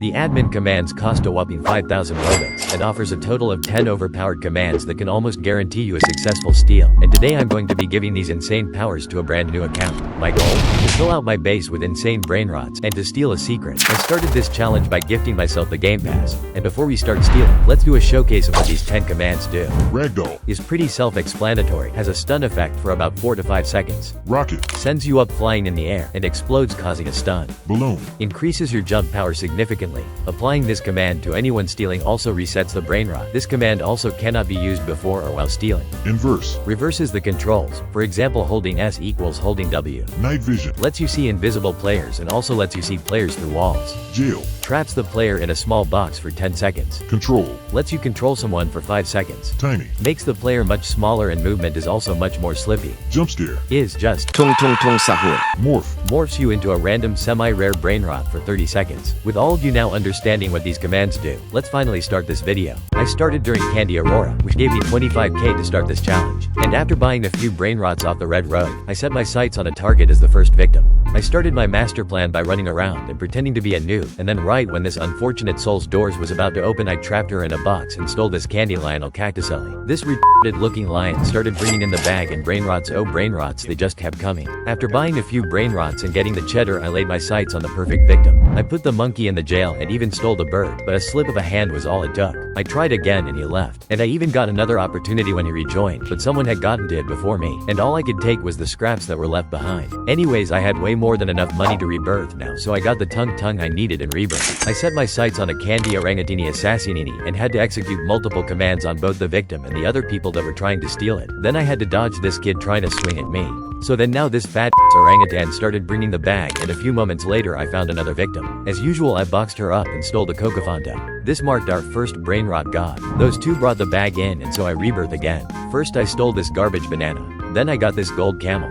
The admin commands cost a whopping 5,000 Robux and offers a total of 10 overpowered commands that can almost guarantee you a successful steal. And today I'm going to be giving these insane powers to a brand new account. My goal? To fill out my base with insane brainrots and to steal a secret. I started this challenge by gifting myself the game pass. And before we start stealing, let's do a showcase of what these 10 commands do. Ragdoll Is pretty self-explanatory, has a stun effect for about 4 to 5 seconds. Rocket Sends you up flying in the air and explodes causing a stun. Balloon Increases your jump power significantly. Applying this command to anyone stealing also resets the brainrot. This command also cannot be used before or while stealing. Inverse Reverses the controls, for example holding S equals holding W. Night Vision Lets you see invisible players and also lets you see players through walls. Jail Traps the player in a small box for 10 seconds. Control Lets you control someone for 5 seconds. Tiny Makes the player much smaller and movement is also much more slippy. Jump Scare Is just Tung tung tung sahur. Morph morphs you into a random semi-rare brainrot for 30 seconds. With all of you now understanding what these commands do, let's finally start this video. I started during Candy Aurora, which gave me 25k to start this challenge. And after buying a few brainrots off the red road, I set my sights on a target as the first victim. I started my master plan by running around and pretending to be a noob, and then right when this unfortunate soul's doors was about to open I trapped her in a box and stole this candy Lionel Cactuselli. This retarded looking lion started bringing in the bag and brainrots, oh brainrots, they just kept coming. After buying a few brainrots and getting the cheddar I laid my sights on the perfect victim. I put the monkey in the jail and even stole the bird, but a slip of a hand was all it took. I tried again and he left. And I even got another opportunity when he rejoined, but someone had gotten to it before me, and all I could take was the scraps that were left behind. Anyways, I had way more than enough money to rebirth now, so I got the tongue I needed in Rebirth. I set my sights on a candy orangutini assassinini and had to execute multiple commands on both the victim and the other people that were trying to steal it. Then I had to dodge this kid trying to swing at me. So then now this fat orangutan started bringing the bag, and a few moments later I found another victim. As usual I boxed her up and stole the Cocofonto. This marked our first brainrot god. Those two brought the bag in and so I rebirth again. First I stole this garbage banana. Then I got this gold camel.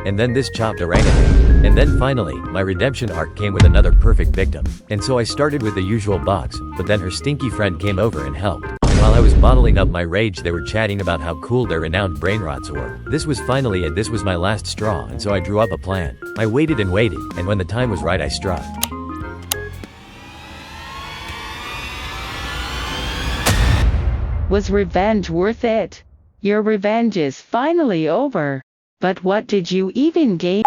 And then this chopped orangutan. And then finally, my redemption arc came with another perfect victim. And so I started with the usual box, but then her stinky friend came over and helped. While I was bottling up my rage they were chatting about how cool their renowned brainrots were. This was finally it, this was my last straw, and so I drew up a plan. I waited and waited, and when the time was right I struck. Was revenge worth it? Your revenge is finally over. But what did you even gain?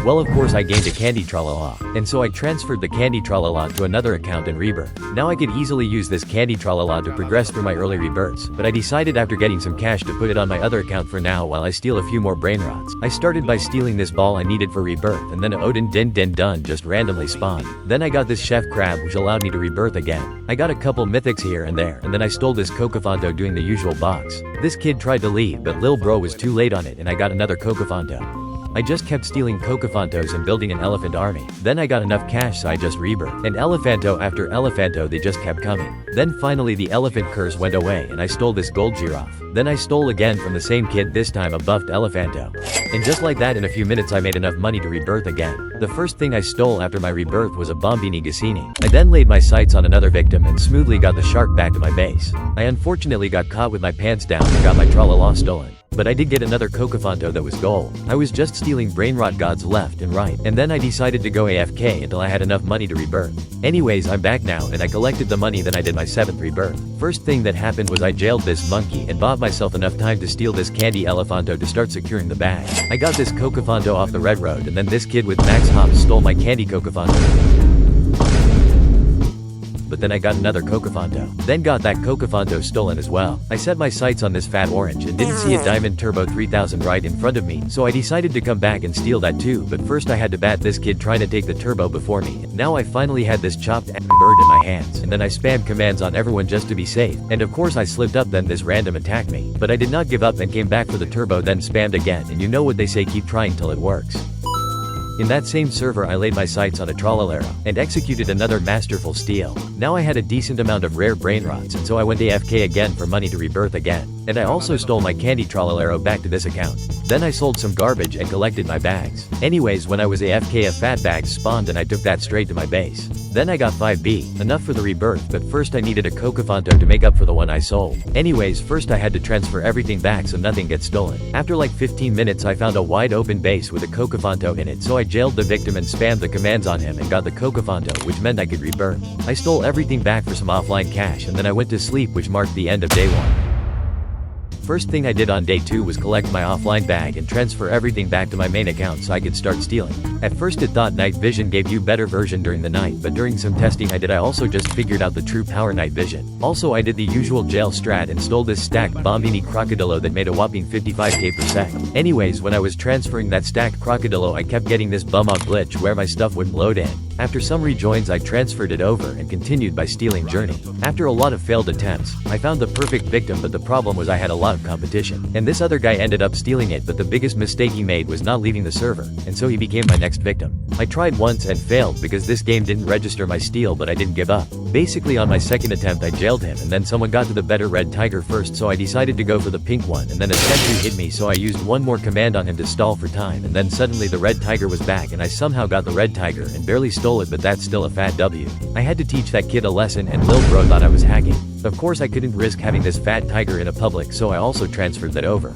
Well, of course I gained a candy tralala, and so I transferred the candy tralala to another account in Rebirth. Now I could easily use this candy tralala to progress through my early rebirths, but I decided after getting some cash to put it on my other account for now while I steal a few more brainrots. I started by stealing this ball I needed for rebirth, and then a Odin Din Din Dun just randomly spawned. Then I got this chef crab which allowed me to rebirth again. I got a couple mythics here and there, and then I stole this Cocofonto doing the usual box. This kid tried to leave but lil bro was too late on it and I got another Cocofonto. I just kept stealing Cocofontos and building an elephant army. Then I got enough cash so I just rebirthed. And Elephanto after Elephanto they just kept coming. Then finally the elephant curse went away and I stole this gold giraffe. Then I stole again from the same kid, this time a buffed Elephanto. And just like that in a few minutes I made enough money to rebirth again. The first thing I stole after my rebirth was a Bombini Gassini. I then laid my sights on another victim and smoothly got the shark back to my base. I unfortunately got caught with my pants down and got my tralala stolen. But I did get another Cocofonto that was gold. I was just stealing brainrot gods left and right, and then I decided to go AFK until I had enough money to rebirth. Anyways, I'm back now and I collected the money, then I did my 7th rebirth. First thing that happened was I jailed this monkey and bought myself enough time to steal this candy elephanto to start securing the bag. I got this Cocofonto off the red road and then this kid with max hops stole my candy Cocofonto. But then I got another Cocofonto. Then got that Cocofonto stolen as well. I set my sights on this fat orange and didn't see a Diamond Turbo 3000 right in front of me, so I decided to come back and steal that too, but first I had to bat this kid trying to take the turbo before me. Now I finally had this chopped bird in my hands, and then I spammed commands on everyone just to be safe, and of course I slipped up, then this random attacked me. But I did not give up and came back for the turbo, then spammed again, and you know what they say, keep trying till it works. In that same server I laid my sights on a Trollalero, and executed another masterful steal. Now I had a decent amount of rare brainrots and so I went AFK again for money to rebirth again. And I also stole my candy trollolero back to this account. Then I sold some garbage and collected my bags. Anyways, when I was AFK, a fat bag spawned and I took that straight to my base. Then I got 5B, enough for the rebirth, but first I needed a Cocofonto to make up for the one I sold. Anyways, first I had to transfer everything back so nothing gets stolen. After like 15 minutes I found a wide open base with a Cocofonto in it, so I jailed the victim and spammed the commands on him and got the Cocofonto, which meant I could rebirth. I stole everything back for some offline cash and then I went to sleep, which marked the end of day 1. First thing I did on day 2 was collect my offline bag and transfer everything back to my main account so I could start stealing. At first it thought night vision gave you better version during the night, but during some testing I also just figured out the true power night vision. Also I did the usual jail strat and stole this stacked Bombini Crocodilo that made a whopping 55k per sec. Anyways, when I was transferring that stacked Crocodilo I kept getting this bum-out glitch where my stuff wouldn't load in. After some rejoins I transferred it over and continued by stealing journey. After a lot of failed attempts, I found the perfect victim, but the problem was I had a lot of competition. And this other guy ended up stealing it, but the biggest mistake he made was not leaving the server, and so he became my next victim. I tried once and failed because this game didn't register my steal, but I didn't give up. Basically on my second attempt I jailed him and then someone got to the better red tiger first, so I decided to go for the pink one, and then a sentry hit me, so I used one more command on him to stall for time, and then suddenly the red tiger was back and I somehow got the red tiger and barely stole it, but that's still a fat W. I had to teach that kid a lesson and Lil Bro thought I was hacking. Of course I couldn't risk having this fat tiger in a public, so I also transferred that over.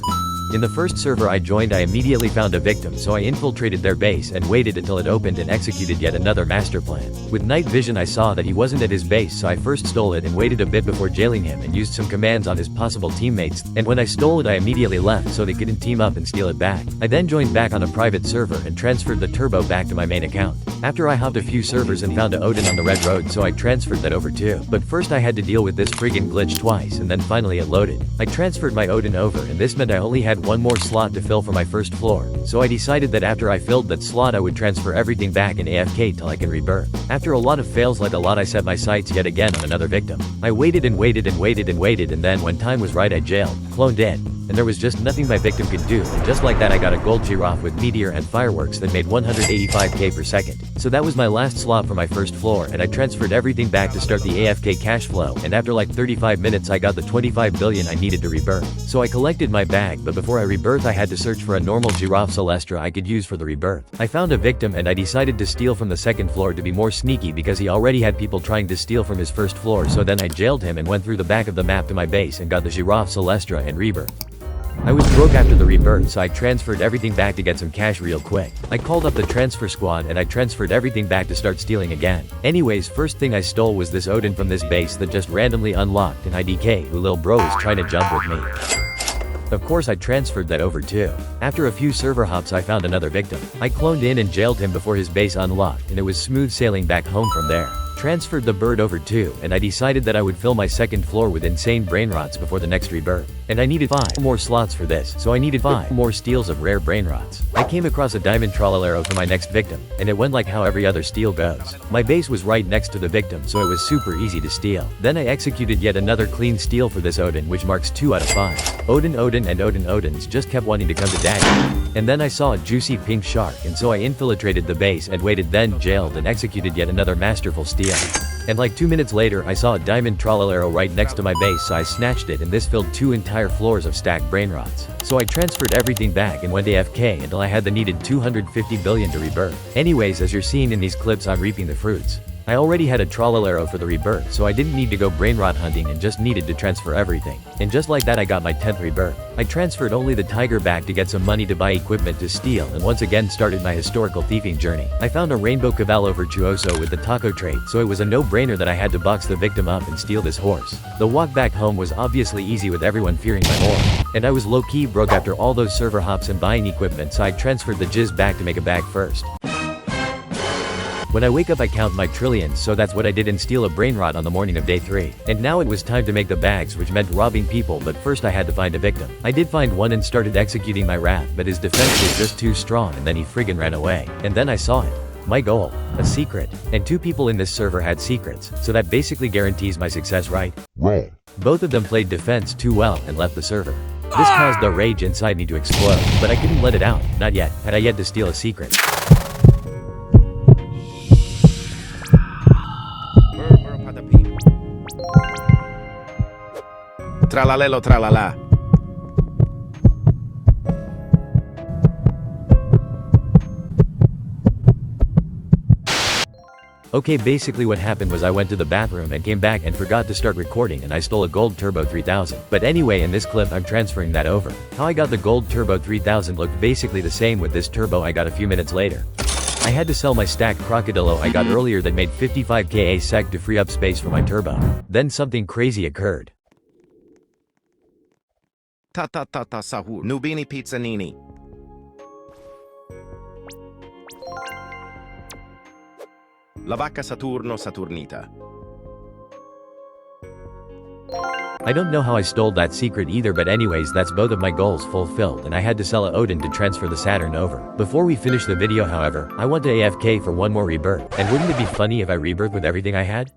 In the first server I joined I immediately found a victim, so I infiltrated their base and waited until it opened and executed yet another master plan. With night vision I saw that he wasn't at his base, so I first stole it and waited a bit before jailing him and used some commands on his possible teammates, and when I stole it I immediately left so they couldn't team up and steal it back. I then joined back on a private server and transferred the turbo back to my main account. After I hopped a few servers and found a Odin on the red road, so I transferred that over too. But first I had to deal with this friggin' glitch twice and then finally it loaded. I transferred my Odin over and this meant I only had one more slot to fill for my first floor, so I decided that after I filled that slot I would transfer everything back in AFK till I can rebirth. After a lot of fails like a lot I set my sights yet again on another victim. I waited and waited and waited and waited, and then when time was right I jailed, cloned it, and there was just nothing my victim could do, and just like that I got a gold giraffe with meteor and fireworks that made 185k per second. So that was my last slot for my first floor, and I transferred everything back to start the AFK cash flow, and after like 35 minutes I got the 25 billion I needed to rebirth. So I collected my bag, but before I rebirth I had to search for a normal giraffe Celestra I could use for the rebirth. I found a victim and I decided to steal from the second floor to be more sneaky because he already had people trying to steal from his first floor, so then I jailed him and went through the back of the map to my base and got the giraffe Celestra and rebirth. I was broke after the rebirth, so I transferred everything back to get some cash real quick. I called up the transfer squad and I transferred everything back to start stealing again. Anyways, first thing I stole was this Odin from this base that just randomly unlocked, and IDK who lil bro was trying to jump with me. Of course I transferred that over too. After a few server hops I found another victim. I cloned in and jailed him before his base unlocked, and it was smooth sailing back home from there. Transferred the bird over too, and I decided that I would fill my second floor with insane brainrots before the next rebirth. And I needed 5 more slots for this, so I needed 5 more steals of rare brainrots. I came across a diamond trollolero for my next victim, and it went like how every other steal goes. My base was right next to the victim, so it was super easy to steal. Then I executed yet another clean steal for this Odin, which marks 2 out of 5. Odin and Odins just kept wanting to come to daddy. And then I saw a juicy pink shark, and so I infiltrated the base and waited, then jailed and executed yet another masterful steal. And like 2 minutes later I saw a diamond trollolero right next to my base, so I snatched it, and this filled 2 entire floors of stacked brainrots. So I transferred everything back and went AFK until I had the needed 250 billion to rebirth. Anyways, as you're seeing in these clips, I'm reaping the fruits. I already had a trollolero for the rebirth, so I didn't need to go brainrot hunting and just needed to transfer everything. And just like that I got my 10th rebirth. I transferred only the tiger back to get some money to buy equipment to steal, and once again started my historical thieving journey. I found a rainbow cavallo virtuoso with the taco trait, so it was a no-brainer that I had to box the victim up and steal this horse. The walk back home was obviously easy with everyone fearing my aura, and I was low-key broke after all those server hops and buying equipment, so I transferred the jizz back to make a bag first. When I wake up I count my trillions, so that's what I did, and steal a brainrot on the morning of day 3. And now it was time to make the bags, which meant robbing people, but first I had to find a victim. I did find one and started executing my wrath, but his defense was just too strong, and then he friggin' ran away. And then I saw it. My goal. A secret. And 2 people in this server had secrets, so that basically guarantees my success, right? Wrong. Both of them played defense too well and left the server. This caused the rage inside me to explode, but I couldn't let it out, not yet, had I yet to steal a secret. Tralalelo tralala. Okay, basically what happened was I went to the bathroom and came back and forgot to start recording and I stole a gold turbo 3000. But anyway, in this clip I'm transferring that over. How I got the gold turbo 3000 looked basically the same with this turbo I got a few minutes later. I had to sell my stacked crocodilo I got earlier that made 55k a sec to free up space for my turbo. Then something crazy occurred. Ta ta ta ta sahur. Nubini pizzanini. La vacca Saturno Saturnita. I don't know how I stole that secret either, but anyways, that's both of my goals fulfilled and I had to sell a Odin to transfer the Saturn over. Before we finish the video however, I want to AFK for one more rebirth. And wouldn't it be funny if I rebirth with everything I had?